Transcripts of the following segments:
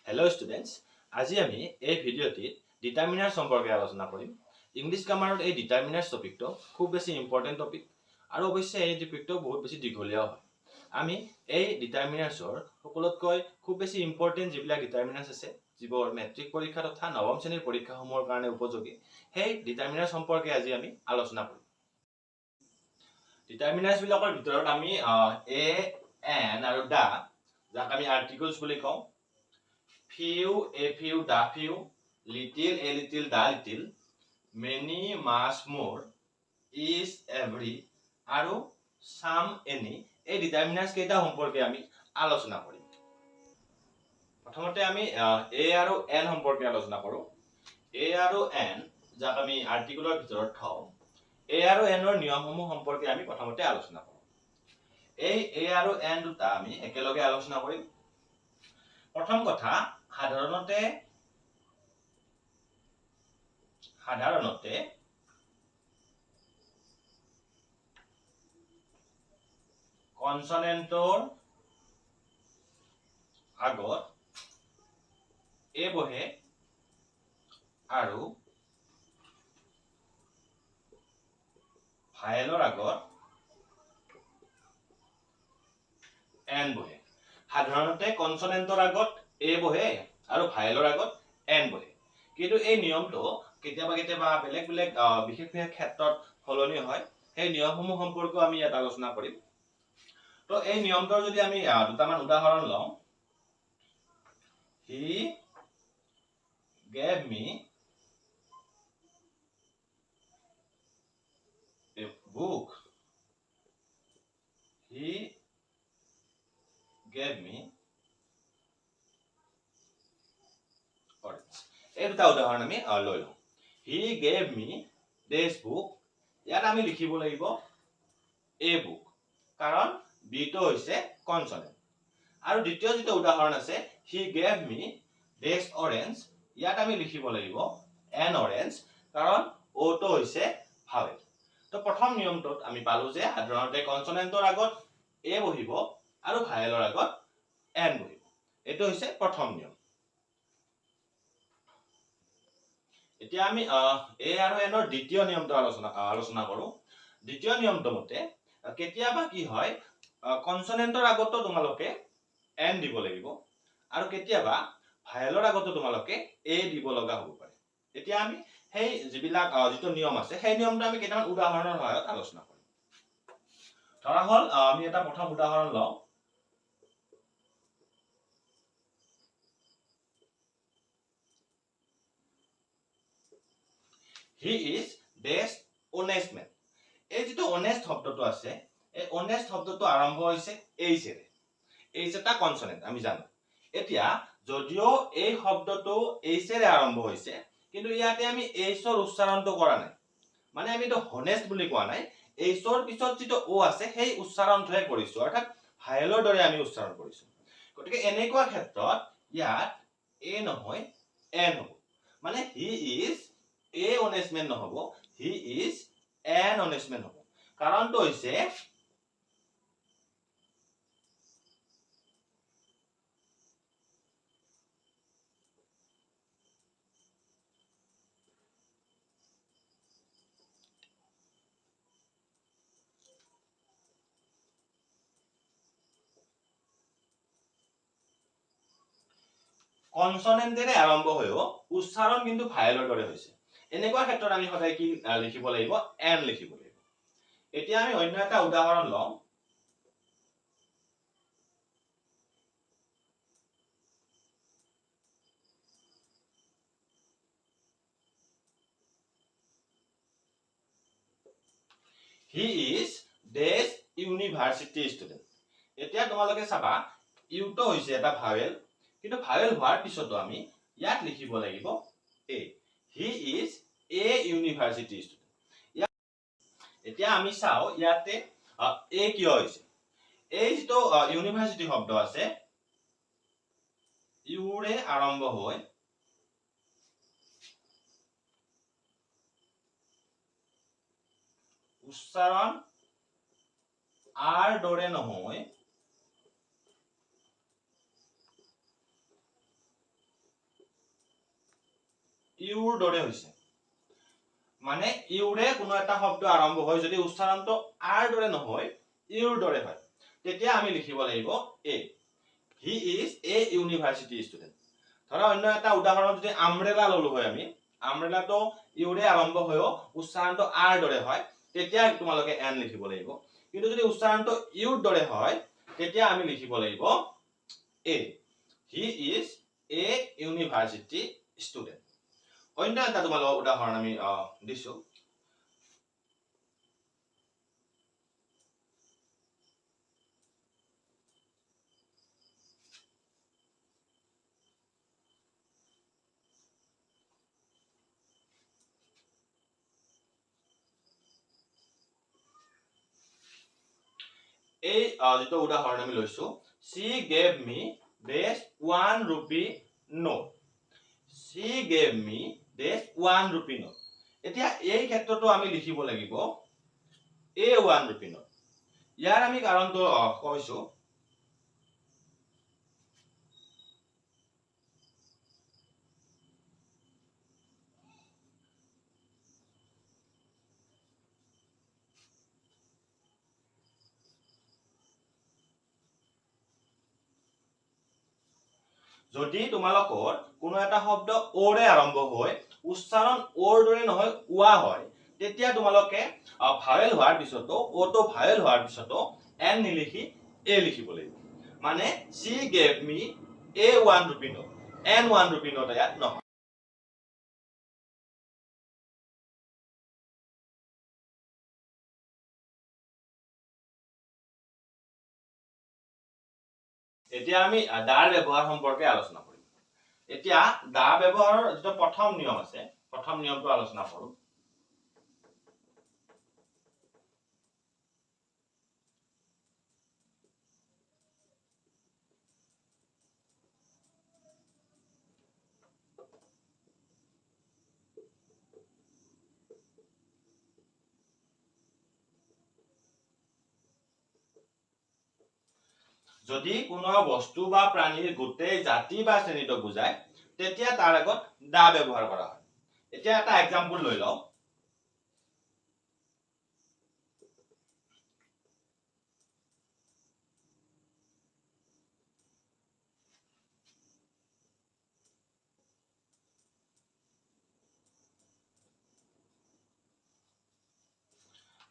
Hello students, আজি আমি এই ভিডিওটিত ডিটাৰমিনাৰ সম্পৰ্কে আলোচনা কৰিম। ইংলিশ গ্ৰামাৰত এই ডিটাৰমিনাৰ টপিকটো খুব বেছি ইম্পৰ্টেন্ট টপিক আৰু অৱশ্যে এই টপিকটো বহুত বেছি দীঘলীয়া হয়। আমি এই ডিটাৰমিনাৰ্সৰ সকলোতকৈ খুব বেছি ইম্পৰ্টেন্ট যিবিলাক ডিটাৰমিনাৰ্স আছে যিবোৰ মেট্ৰিক পৰীক্ষা তথা নৱম শ্ৰেণীৰ পৰীক্ষাসমূহৰ কাৰণে উপযোগী সেই ডিটাৰমিনাৰ সম্পৰ্কে আজি আমি আলোচনা কৰিম। ডিটাৰমিনাৰ্স বিলাকৰ ভিতৰত আমি এ এন আৰু দা যাক আমি আৰ্টিকলস বুলি কওঁ, few, a few, the few, little, a little, the little, many, much, more, is, every, আৰু some, any এই ডিটাৰমিনাৰ্স কেইটা সম্পৰ্কে আমি আলোচনা কৰিম। প্ৰথমতে আমি a আৰু n সম্পৰ্কে আলোচনা কৰো। a আৰু n যাক আমি আৰ্টিকলৰ ভিতৰত থওঁ, a আৰু n ৰ নিয়মসমূহ সম্পৰ্কে আমি প্ৰথমতে আলোচনা কৰো। এই a আৰু n দুটা আমি একেলগে আলোচনা কৰিম। প্ৰথম কথা, সাধাৰণতে কনসনেন্টৰ আগত এ বহে আৰু ভায়েলৰ আগত এন বহে। সাধাৰণতে কনসনেন্টৰ আগত এ বহে আৰু ভায়েলৰ আগত এন বহে। কিন্তু এই নিয়মটো কেতিয়াবা কেতিয়াবা বেলেগ বেলেগ বিশেষ ক্ষেত্ৰত সলনি হয়। সেই নিয়মসমূহ সম্পৰ্কে আমি ইয়াত আলোচনা কৰিম। তো এই নিয়মটোৰ যদি আমি দুটামান উদাহৰণ লওঁ, he gave me a book, he gave me orange। এই দুটা উদাহৰণ আমি লৈ লওঁ। he gave me this book, ইয়াত আমি লিখিব লাগিব a book, কাৰণ b টো হৈছে কনসনেন্ট। আৰু দ্বিতীয় যেটা উদাহৰণ আছে, he gave me this orange, ইয়াত আমি লিখিব লাগিব an orange, কাৰণ o টো হৈছে ভাৱেল। তো প্ৰথম নিয়মটোত আমি পালো যে সাধাৰণতে কনসনেন্টৰ আগত a বহিব আৰু ভায়েলৰ আগত n বহিব। এটো হৈছে প্ৰথম নিয়ম। এতিয়া আমি a আৰু n ৰ দ্বিতীয় নিয়মটো আলোচনা কৰো। দ্বিতীয় নিয়মটো মতে কেতিয়াবা কি হয়, কনসনেন্টৰ আগতো তোমালোকে n দিব লাগিব আৰু কেতিয়াবা ভায়েলৰ আগতো তোমালোকে a দিব লগা হ'ব পাৰে। এতিয়া আমি সেই যিবিলাক যিটো নিয়ম আছে সেই নিয়মটো আমি কেইটামান উদাহৰণৰ সহায়ত আলোচনা কৰিম। ধৰা হল আমি এটা প্ৰথম উদাহৰণ লওঁ, he is best honest man। এই যেটো honest শব্দটো আছে, এই honest শব্দটো আৰম্ভ হৈছে h এৰে। h এটা কনসনেন্ট আমি জানো। এতিয়া যদিও এই শব্দটো h এৰে আৰম্ভ হৈছে, কিন্তু ইয়াতে আমি h ৰ উচ্চাৰণটো কৰা নাই, মানে আমি তো honest বুলি কোৱা নাই, h ৰ পিছত যেটো o আছে সেই উচ্চাৰণটোহে কৰিছো, অৰ্থাৎ ভায়েলৰ দৰে আমি উচ্চাৰণ কৰিছো। গতিকে এনেকুৱা ক্ষেত্ৰত ইয়াত a নহয় n হ'ব, মানে he is a honest man নহব, he is an honest man হ'ব। কাৰণটো হৈছে কনসনেন্টেৰে আৰম্ভ হৈও উচ্চাৰণ কিন্তু ভায়েলৰ দৰে হৈছে। এনেকুৱা ক্ষেত্ৰত আমি সদায় কি লিখিব লাগিব, n লিখিব লাগিব। এতিয়া আমি অন্য এটা উদাহৰণ লওঁ, he is this university student। এতিয়া তোমালোকে চাবা ইউ টো হৈছে এটা ভাৱেল, কিন্তু ভাৱেল হোৱাৰ পিছতো আমি ইয়াত লিখিব লাগিব a, he is a university student। এতিয়া আমি চাও ইয়াতে a কিয় হৈছে। এই যেটো ইউনিভাৰ্সিটি শব্দ আছে, ইউৰে আৰম্ভ হৈ উচ্চাৰণ আৰ দৰে নহয় ইউৰ দৰে হৈছে মানে ইউৰে কোনো এটা শব্দ আৰম্ভ হয় যদি উচ্চাৰণটো আৰ দৰে নহয় ইউৰ দৰে হয় তেতিয়া আমি লিখিব লাগিব এ he is a university student ধৰা অন্য এটা উদাহৰণ যদি আমব্ৰেলা ললো হয় আমি আমব্ৰেলাটো ইউৰে আৰম্ভ হৈও উচ্চাৰণটো আৰ দৰে হয় তেতিয়া তোমালোকে এন লিখিব লাগিব কিন্তু যদি উচ্চাৰণটো ইউৰ দৰে হয় তেতিয়া আমি লিখিব লাগিব এ he is a university student অন্য এটা তোমালোকক উদাহৰণ আমি দিছো এই যেটো উদাহৰণ আমি লৈছো she gave me this 1 rupee note she gave me this 1 rupee note এতিয়া এই ক্ষেত্ৰটো আমি লিখিব লাগিব a 1 rupee note ইয়াৰ আমি কাৰণটো কৈছো যদি তোমালোকৰ কোনো এটা শব্দ ওৰে আৰম্ভ হয় উচ্চাৰণ ওৰ দৰে নহয় ওয়া হয় তেতিয়া তোমালোকে ভাৱেল হোৱাৰ পিছতো ওটো ভাৱেল হোৱাৰ পিছতো এন নিলিখি এ লিখিব লাগিব মানে she gave me a 1 rupee note n 1 rupee note ইয়াত নহয় এতিয়া আমি দাৰ ব্যৱহাৰ সম্পৰ্কে আলোচনা কৰিম এতিয়া দা ব্যৱহাৰৰ যেটো প্ৰথম নিয়ম আছে প্ৰথম নিয়মটো আলোচনা কৰো যদি কোনো বস্তু বা প্ৰাণীৰ গোটেই জাতি বা শ্ৰেণীটো বুজায় তেতিয়া তাৰ আগত দা ব্যৱহাৰ কৰা হয় এতিয়া এটা এক্সাম্পল লৈ লও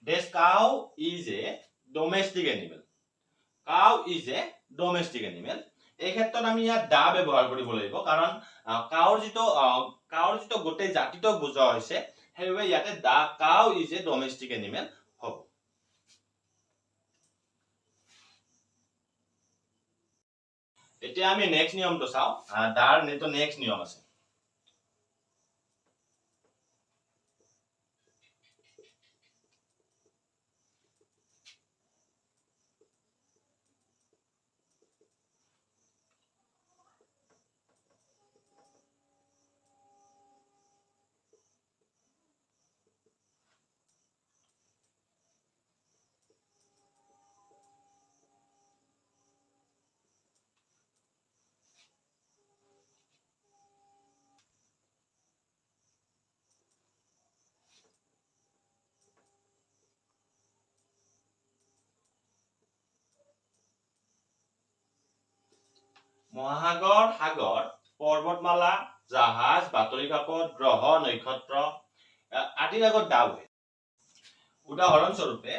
This cow is a domestic animal cow is a domestic animal এই ক্ষেত্ৰত আমি ইয়াত দা ব্যৱহাৰ কৰিব লাগিব কাৰণ কাউৰ যিটো গোটেই জাতিটো বুজোৱা হৈছে সেইবাবে ইয়াতে দা cow is a domestic animal হ'ব এতিয়া আমি নেক্সট নিয়মটো চাও দাৰ নেক্সট নিয়ম আছে মহাসাগৰ সাগৰ পৰ্বতমালা জাহাজ বাতৰি কাকত গ্ৰহ নক্ষত্ৰ আদিৰ আগত দা হয় উদাহৰণ স্বৰূপে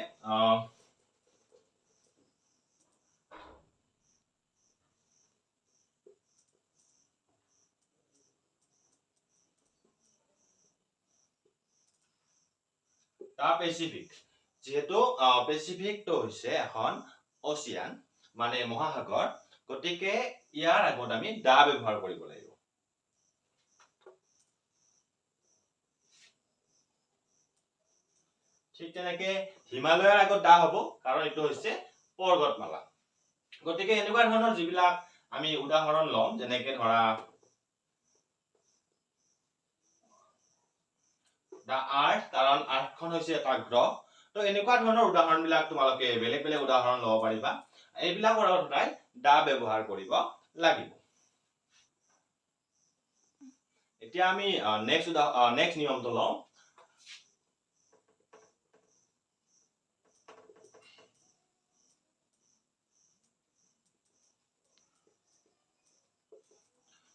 দা পেচিফিক যেহেতু পেচিফিকটো হৈছে এখন ওচিয়ান মানে মহাসাগৰ গতিকে ইয়াৰ আগত আমি দা ব্যৱহাৰ কৰিব লাগিব ঠিক তেনেকে হিমালয়ৰ আগত দা হ'ব কাৰণ এটো হৈছে পৰ্বতমালা গতিকে এনেকুৱা ধৰণৰ যিবিলাক আমি উদাহৰণ লম যেনেকে ধৰা দা আৰ্থ কাৰণ আৰ্থখন হৈছে এটা গ্ৰহ তো এনেকুৱা ধৰণৰ উদাহৰণবিলাক তোমালোকে বেলেগ বেলেগ উদাহৰণ ল'ব পাৰিবা এইবিলাকৰ সদায় দা ব্যৱহাৰ কৰিব লাগিব এতিয়া আমি নেক্সট নিয়মটো লওঁ।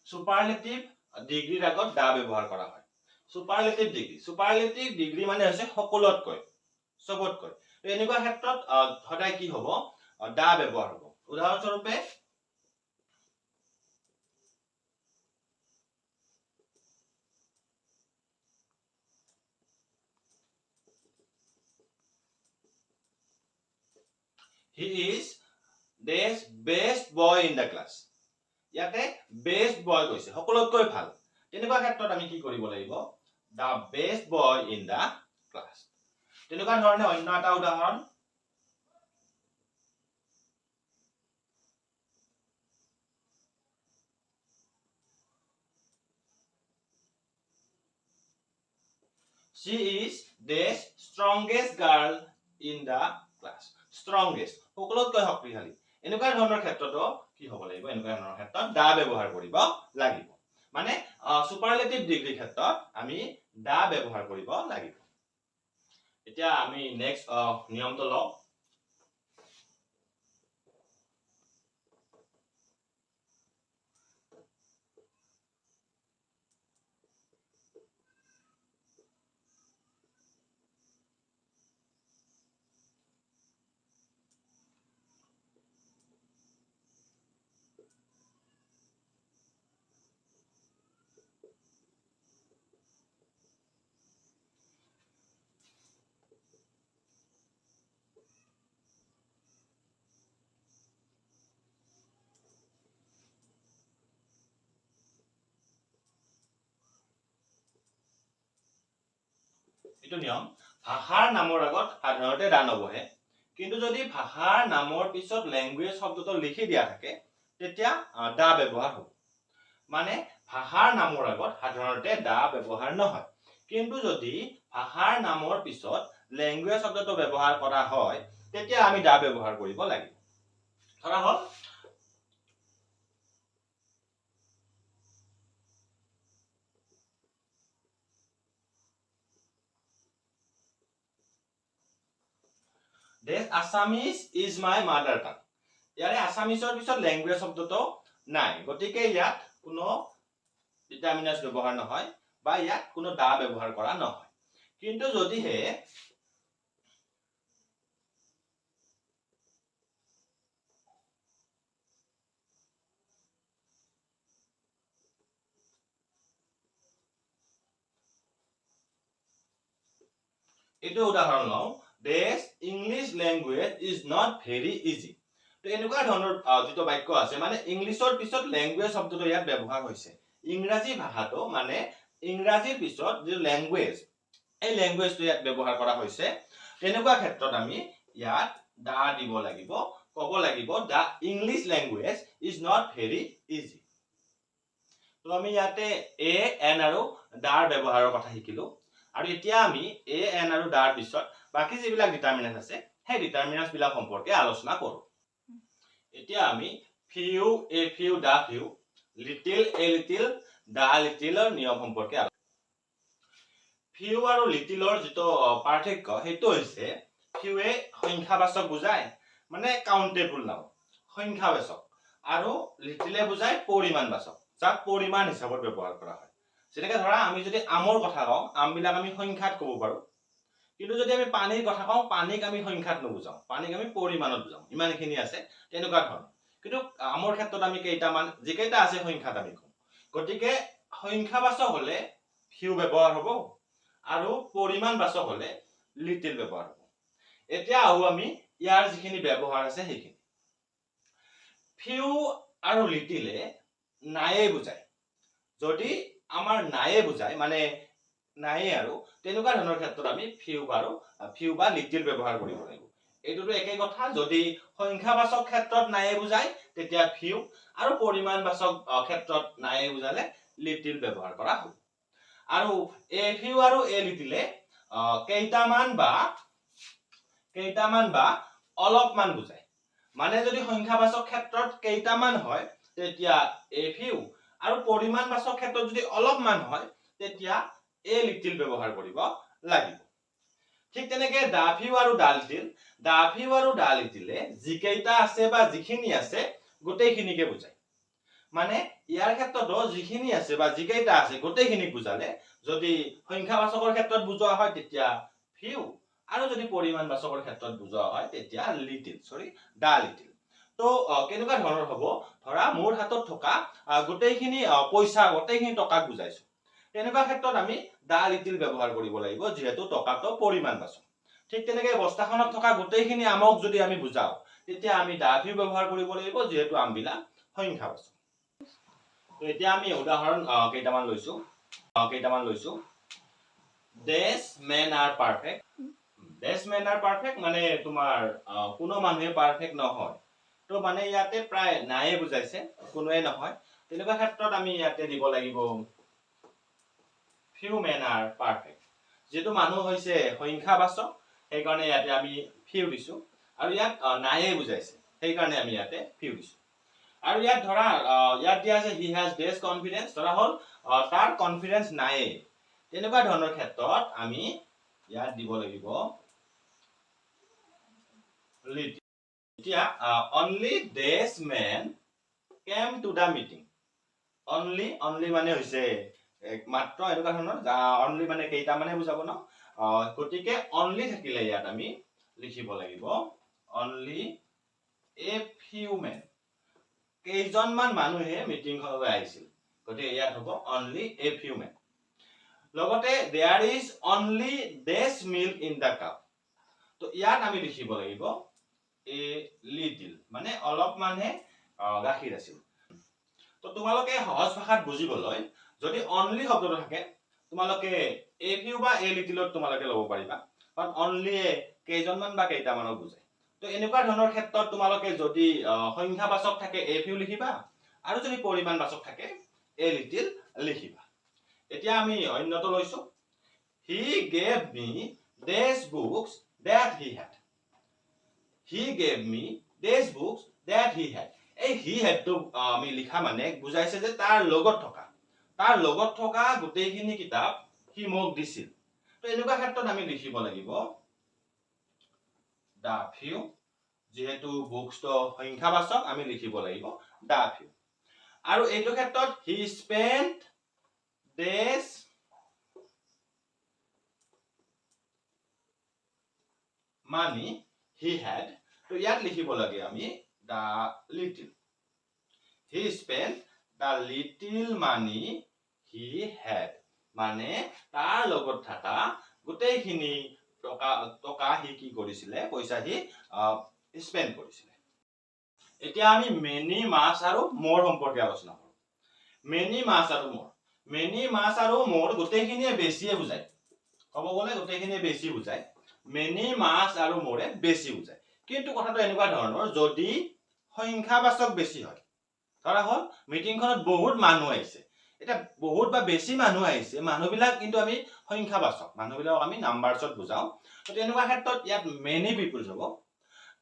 সুপাৰলেটিভ ডিগ্ৰীৰ আগত দা ব্যৱহাৰ কৰা হয়। সুপাৰলেটিভ ডিগ্ৰী মানে হৈছে সকলোতকৈ, চবতকৈ। এনেকুৱা ক্ষেত্ৰত সদায় কি হ'ব, দা ব্যৱহাৰ হ'ব। উদাহৰণস্বৰূপে he is the best boy in the class. ইয়াতে বেস্ট বয় কৈছে, সকলোতকৈ ভাল। তেনেকুৱা ক্ষেত্ৰত আমি কি কৰিব লাগিব, the best boy in the class। তেনেকুৱা ধৰণে অন্য এটা উদাহৰণ, she is the strongest girl in the class। strongest সকলোতকৈ শক্তিশালী। এনেকুৱা ধৰণৰ ক্ষেত্ৰতো কি হ'ব লাগিব, এনেকুৱা ধৰণৰ ক্ষেত্ৰত দা ব্যৱহাৰ কৰিব লাগিব। মানে সুপাৰলেটিভ ডিগ্ৰীৰ ক্ষেত্ৰত আমি দা ব্যৱহাৰ কৰিব লাগিব। এতিয়া আমি নেক্সট নিয়মটো লওঁ। এইটো নিয়ম, ভাষাৰ নামৰ আগত সাধাৰণতে দা নবহে, কিন্তু যদি ভাষাৰ নামৰ পিছত লেংগুৱেজ শব্দটো লিখি দিয়া থাকে তেতিয়া দা ব্যৱহাৰ হ'ব। মানে ভাষাৰ নামৰ আগত সাধাৰণতে দা ব্যৱহাৰ নহয়, কিন্তু যদি ভাষাৰ নামৰ পিছত লেংগুৱেজ শব্দটো ব্যৱহাৰ কৰা হয় তেতিয়া আমি দা ব্যৱহাৰ কৰিব লাগিব। ধৰা হ'ল Assamese is my mother tongue। ইয়াৰে আছামিজৰ পিছত লেংগুৱেজ শব্দটো নাই, গতিকে ইয়াত কোনো ডিটাৰমিনাছ ব্যৱহাৰ নহয় বা ইয়াত কোনো দা ব্যৱহাৰ কৰা নহয়। কিন্তু যদিহে এইটো উদাহৰণ লওঁ, this English language is not very easy। তো এনেকুৱা ধৰণৰ যিটো বাক্য আছে, মানে ইংলিছৰ পিছত লেংগুৱেজ শব্দটো ইয়াত ব্যৱহাৰ হৈছে। ইংৰাজী ভাষাটো মানে ইংৰাজীৰ পিছত যি লেংগুৱেজ, এই লেংগুৱেজটো ইয়াত ব্যৱহাৰ কৰা হৈছে। তেনেকুৱা ক্ষেত্ৰত আমি ইয়াত দা দিব লাগিব, ক'ব লাগিব the English language is not very easy। তো আমি ইয়াতে এ এন আৰু দাৰ ব্যৱহাৰৰ কথা শিকিলো। আৰু এতিয়া আমি এ এন আৰু দাৰ পিছত বাকি যিবিলাক ডিটাৰমিনেন্ট আছে সেই ডিটাৰমিনেন্টছ বিলাক সম্পৰ্কে আলোচনা কৰো। এতিয়া আমি few, a few, the few, little, a little, the লিটিলৰ নিয়ম সম্পৰ্কে ফিউ আৰু লিটিলৰ যিটো পাৰ্থক্য সেইটো হৈছে ফিউৱে সংখ্যাবাচক বুজায়, মানে কাউন্টেবল নাউন, সংখ্যাবাচক, আৰু লিটিলে বুজায় পৰিমাণবাচক, যাক পৰিমাণ হিচাপত ব্যৱহাৰ কৰা হয়। যেনেকৈ ধৰা আমি যদি আমৰ কথা কওঁ, আমবিলাক আমি সংখ্যাত ক'ব পাৰো, কিন্তু যদি আমি পানীৰ কথা কওঁ, পানীক আমি সংখ্যাত নুবুজাওঁ, পানীক আমি পৰিমাণত বুজাওঁ। ইমানখিনি আছে তেনেকুৱা ধৰণৰ। কিন্তু আমৰ ক্ষেত্ৰত আমি কেইটামান যিকেইটা আছে সংখ্যাত আমি কওঁ। গতিকে সংখ্যাবাচক হলে ফিউ ব্যৱহাৰ হ'ব আৰু পৰিমাণবাচক হলে লিটিল ব্যৱহাৰ হ'ব। এতিয়া আহো আমি ইয়াৰ যিখিনি ব্যৱহাৰ আছে সেইখিনি। ফিউ আৰু লিটিলে নায়ে বুজায়। যদি আমাৰ নায়ে বুজায়, মানে নায়ে আৰু তেনেকুৱা ধৰণৰ ক্ষেত্ৰত আমি ফিউ বা লিটিল ব্যৱহাৰ কৰিব লাগিব। এইটোতো একেই কথা, যদি সংখ্যাবাচক ক্ষেত্ৰত নায়ে বুজায় তেতিয়া ফিউ, আৰু পৰিমাণবাচক ক্ষেত্ৰত নায়ে বুজালে লিটিল ব্যৱহাৰ কৰা হ'ব। আৰু এ ফিউ আৰু এ লিটিলে কেইটামান বা অলপমান বুজায়। মানে যদি সংখ্যাবাচক ক্ষেত্ৰত কেইটামান হয় তেতিয়া এ ফিউ, আৰু পৰিমাণবাচক ক্ষেত্ৰত যদি অলপমান হয় তেতিয়া এ লিটিল ব্যৱহাৰ কৰিব লাগিব। ঠিক তেনেকে দা ফিউ আৰু দা লিটিল, দা ফিউ আৰু দা লিটিলে যিকেইটা আছে বা যিখিনি আছে গোটেইখিনিকে বুজায়। মানে ইয়াৰ ক্ষেত্ৰতো যিখিনি আছে বা যিকেইটা আছে গোটেইখিনিক বুজালে যদি সংখ্যাবাচকৰ ক্ষেত্ৰত বুজোৱা হয় তেতিয়া ফিউ আৰু যদি পৰিমাণবাচকৰ ক্ষেত্ৰত বুজোৱা হয় তেতিয়া লিটিল দা লিটিল। তো কেনেকুৱা ধৰণৰ হ'ব, ধৰা মোৰ হাতত থকা গোটেইখিনি পইচা গোটেইখিনি টকাক বুজাইছো, তেনেকুৱা ক্ষেত্ৰত আমি দা লিটিল ব্যৱহাৰ কৰিব লাগিব যিহেতু টকাটো পৰিমাণবাচক। ঠিক তেনেকে বস্তাখনত থকা গোটেইখিনি আমক যদি আমি বুজাও তেতিয়া আমি দা ফিউ ব্যৱহাৰ কৰিব লাগিব যিহেতু আমবিলাক সংখ্যাবাচক। তো এতিয়া আমি উদাহৰণ কেইটামান লৈছো। These men are perfect. These men are perfect মানে তোমাৰ কোনো মানুহে পাৰফেক্ট নহয়। তো মানে ইয়াতে প্ৰায় নায়ে বুজাইছে, কোনোৱে নহয়। তেনেকুৱা ক্ষেত্ৰত আমি ইয়াতে দিব লাগিব few men are perfect। যেটো মানুহ হৈছে সংখ্যাবাচক সেইকাৰণে ইয়াতে আমি few দিছো, আৰু ইয়াত নায়ে বুজাইছে সেইকাৰণে আমি ইয়াতে few দিছো। আৰু ইয়াত ধৰা ইয়াত দিয়া আছে he has less confidence, ধৰা হল তাৰ কনফিডেন্স নাই, তেনেকুৱা ধৰণৰ ক্ষেত্ৰত আমি ইয়াত দিব লাগিব লিটিল। এতিয়া only these men came to the meeting। only মানে হৈছে মাত্ৰ এনেকুৱা ধৰণৰ, only মানে কেইটা মানে বুজাব ন, গতিকে only থাকিলে ইয়াত আমি লিখিব লাগিব only a few men, কেইজনমান মানুহে মিটিংখনলৈ আহিছিল, গতিকে ইয়াত হ'ব only a few men। লগতে there is only this milk in the cup, তো ইয়াত আমি লিখিব লাগিব a little, মানে অলপমানহে গাখীৰ আছিল। তো তোমালোকে সহজ ভাষাত বুজিবলৈ যদি only শব্দটো থাকে তোমালোকে a few বা a little তোমালোকে ল'ব পাৰিবা, কাৰণ only কেইজনমান বা কেইটামানক বুজায়। তো এনেকুৱা ধৰণৰ ক্ষেত্ৰত তোমালোকে যদি সংখ্যাবাচক থাকে a few লিখিবা, আৰু যদি পৰিমাণবাচক থাকে a little লিখিবা। এতিয়া আমি অন্যটো লৈছো, he gave me these books that he had। he gave me these books that he had, এই he had টো আমি লিখা মানে বুজাইছে যে তাৰ লগত থকা গোটেইখিনি কিতাপ সি মোক দিছিল। তো এনেকুৱা ক্ষেত্ৰত আমি লিখিব লাগিব দা ফিউ, যেহেতু বুকস তো সংখ্যাবাচক আমি লিখিব লাগিব দা ফিউ। আৰু এইটো ক্ষেত্ৰত he spent this money he had, তো ইয়াত লিখিব লাগে আমি দা little. he spent the little money he had, মানে তাৰ লগত থকা গোটেইখিনি টকা সি কি কৰিছিলে, পইচা সি স্পেন্ড কৰিছিলে। এতিয়া আমি মেনি মাছ আৰু মোৰ সম্পৰ্কে আলোচনা কৰোঁ। মেনি মাছ আৰু মোৰ গোটেইখিনিয়ে বেছিয়ে বুজায়, ক'ব গ'লে গোটেইখিনিয়ে বেছি বুজায়। মেনি মাছ আৰু মোৰে বেছি বুজায়, কিন্তু কথাটো এনেকুৱা ধৰণৰ যদি সংখ্যাবাচক বেছি হয়, ধৰা হল মিটিংখনত বহুত মানুহ আহিছে, এটা বহুত বা বেছি মানুহ আহিছে, মানুহবিলাক কিন্তু আমি সংখ্যাবাচক, মানুহবিলাকক আমি নাম্বাৰছত বুজাও, তো তেনেকুৱা ক্ষেত্ৰত ইয়াত মেনি পিপলছ হ'ব।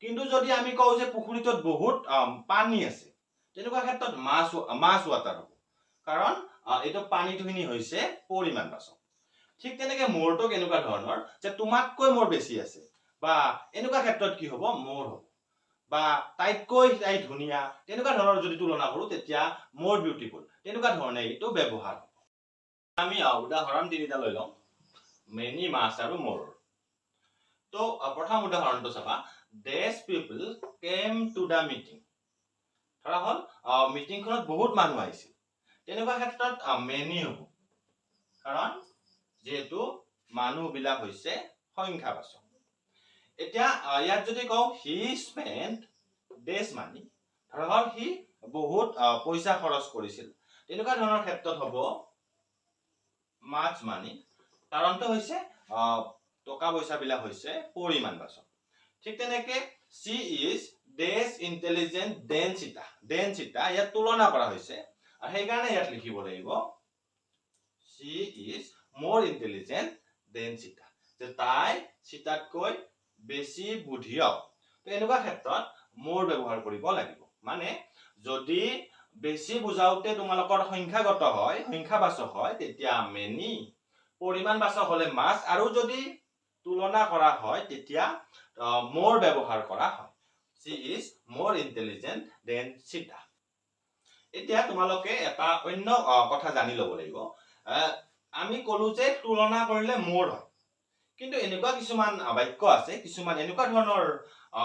কিন্তু যদি আমি কওঁ যে পুখুৰীটোত বহুত পানী আছে, তেনেকুৱা ক্ষেত্ৰত মাছ ৱাটাৰ হ'ব, কাৰণ এইটো পানীটোখিনি হৈছে পৰিমাণবাচক। ঠিক তেনেকে মোৰটো কেনেকুৱা ধৰণৰ, যে তোমাতকৈ মোৰ বেছি আছে, বা এনেকুৱা ক্ষেত্ৰত কি হ'ব মোৰ হ'ব, বা তাইতকৈ তাই ধুনীয়া, তেনেকুৱা ধৰণৰ যদি তুলনা কৰো তেতিয়া মোৰ বিউটিফুল, তেনেকুৱা ধৰণে এইটো ব্যৱহাৰ হ'ব। আমি উদাহৰণ তিনিটা লৈ লওঁ মেনি মাছ আৰু মোৰ। তো প্ৰথম উদাহৰণটো চাবা, these people came to the meeting, ধৰা হল মিটিংখনত বহুত মানুহ আহিছিল, তেনেকুৱা ক্ষেত্ৰত মেনি হ'ব, কাৰণ যেহেতু মানুহবিলাক হৈছে সংখ্যাবাচক। এতিয়া ইয়াত যদি কওঁ he spent this money, ধৰা হল সি বহুত পইচা খৰচ কৰিছিল, তেনেকুৱা ধৰণৰ ক্ষেত্ৰত হ'ব much money, কাৰণটো হৈছে টকা পইচা বিলাক হৈছে পৰিমাণবাচক। ঠিক তেনেকে she is less intelligent than Sita, ইয়াত তুলনা কৰা হৈছে, আৰু সেইকাৰণে ইয়াত লিখিব লাগিব she is more intelligent than Sita, যে তাই চিতাতকৈ বেছি বুদ্ধিয়ক। তো এনেকুৱা ক্ষেত্ৰত মোৰ ব্যৱহাৰ কৰিব লাগিব, মানে যদি বেছি বুজাওতে তোমালোকৰ সংখ্যাগত হয় সংখ্যাবাচক হয় তেতিয়া মেনি পৰিমাণবাচক হলে মাছ আৰু যদি তুলনা কৰা হয় তেতিয়া মোৰ ব্যৱহাৰ কৰা হয় she is more intelligent than Sita এতিয়া তোমালোকে এটা অন্য কথা জানি ল'ব লাগিব আমি কলো যে তুলনা কৰিলে মোৰ হয় কিন্তু এনেকুৱা কিছুমান বাক্য আছে কিছুমান এনেকুৱা ধৰণৰ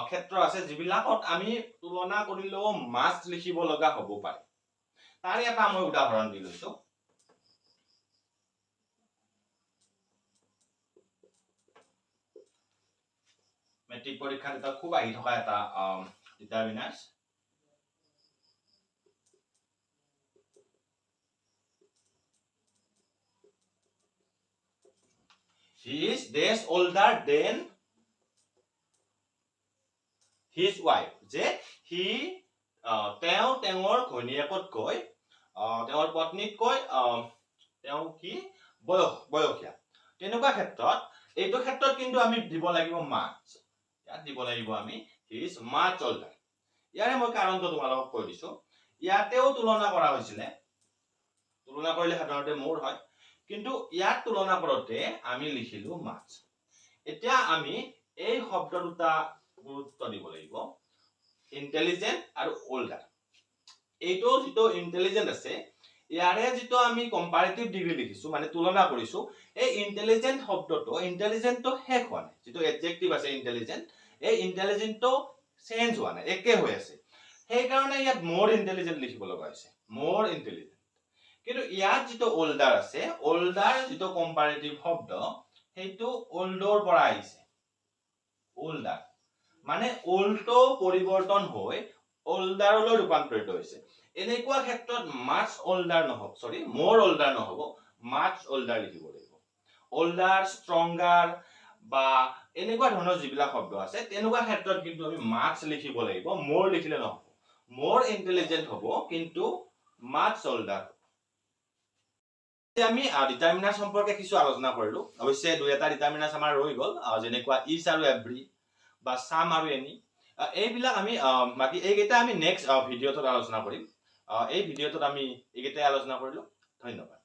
ক্ষেত্ৰ আছে যিবিলাকত আমি তুলনা কৰিলেও মাছ লিখিব লগা হ'ব পাৰে তাৰে এটা মই উদাহৰণ দি লৈছো মেট্ৰিক পৰীক্ষাত এটা খুব আহি থকা এটা determiners he is days older than his wife যে he তেওঁৰ ঘৈণীয়েকতকৈ তেওঁৰ পত্নীতকৈ তেওঁ কি বয়সীয়া তেনেকুৱা ক্ষেত্ৰত এইটো ক্ষেত্ৰত কিন্তু আমি দিব লাগিব মাছ ইয়াত দিব লাগিব আমি he is much older ইয়াৰে মই কাৰণটো তোমালোকক কৈ দিছো ইয়াতেও তুলনা কৰা হৈছিলে তুলনা কৰিলে সাধাৰণতে মোৰ হয় কিন্তু ইয়াত তুলনা কৰোতে আমি লিখিলো মাছ এতিয়া আমি এই শব্দ দুটা গুৰুত্ব দিব লাগিব ইন্টেলিজেন্ট আৰু ওল্ডাৰ এইটো যেটো ইন্টেলিজেন্ট আছে ইয়াৰে যেটো আমি কম্পাৰেটিভ ডিগ্ৰী লিখিছো মানে তুলনা কৰিছো এই ইন্টেলিজেন্ট শব্দটো ইন্টেলিজেন্টটো শেষ হোৱা নাই যেটো এডজেক্টিভ আছে ইন্টেলিজেন্ট এই ইন্টেলিজেন্টটো চেঞ্জ হোৱা নাই একে হৈ আছে সেই কাৰণে ইয়াত মোৰ ইন্টেলিজেন্ট লিখিব লগা হৈছে মোৰ ইন্টেলিজেন্ট কিন্তু ইয়াত যেটো ওল্ডাৰ আছে ওল্ডাৰ যেটো কম্পাৰেটিভ শব্দ সেইটো ওল্ডৰ পৰা আহিছে ওল্ডাৰ মানে ওল্ডটো পৰিৱৰ্তন হৈ ওল্ডাৰলৈ ৰূপান্তৰিত হৈছে এনেকুৱা ক্ষেত্ৰত মাছ ওল্ডাৰ নহব সৰি মোৰ ওল্ডাৰ নহব মাছ ওল্ডাৰ লিখিব লাগিব ওল্ডাৰ ষ্ট্ৰংগাৰ বা এনেকুৱা ধৰণৰ যিবিলাক শব্দ আছে তেনেকুৱা ক্ষেত্ৰত কিন্তু আমি মাছ লিখিব লাগিব মোৰ লিখিলে নহব মোৰ ইন্টেলিজেন্ট হ'ব কিন্তু মাছ ওল্ডাৰ আমি ডিটাৰমিনাৰ সম্পৰ্কে কিছু আলোচনা কৰিলো অৱশ্যে দুই এটা ডিটাৰমিনাৰ আমাৰ ৰৈ গল যেনেকুৱা ইজ আৰু এভৰি বা সাম আৰু এনি এইবিলাক আমি বাকি এইকেইটা আমি নেক্সট ভিডিঅ'টোত আলোচনা কৰিম এই ভিডিঅ'টোত আমি এইকেইটাই আলোচনা কৰিলো ধন্যবাদ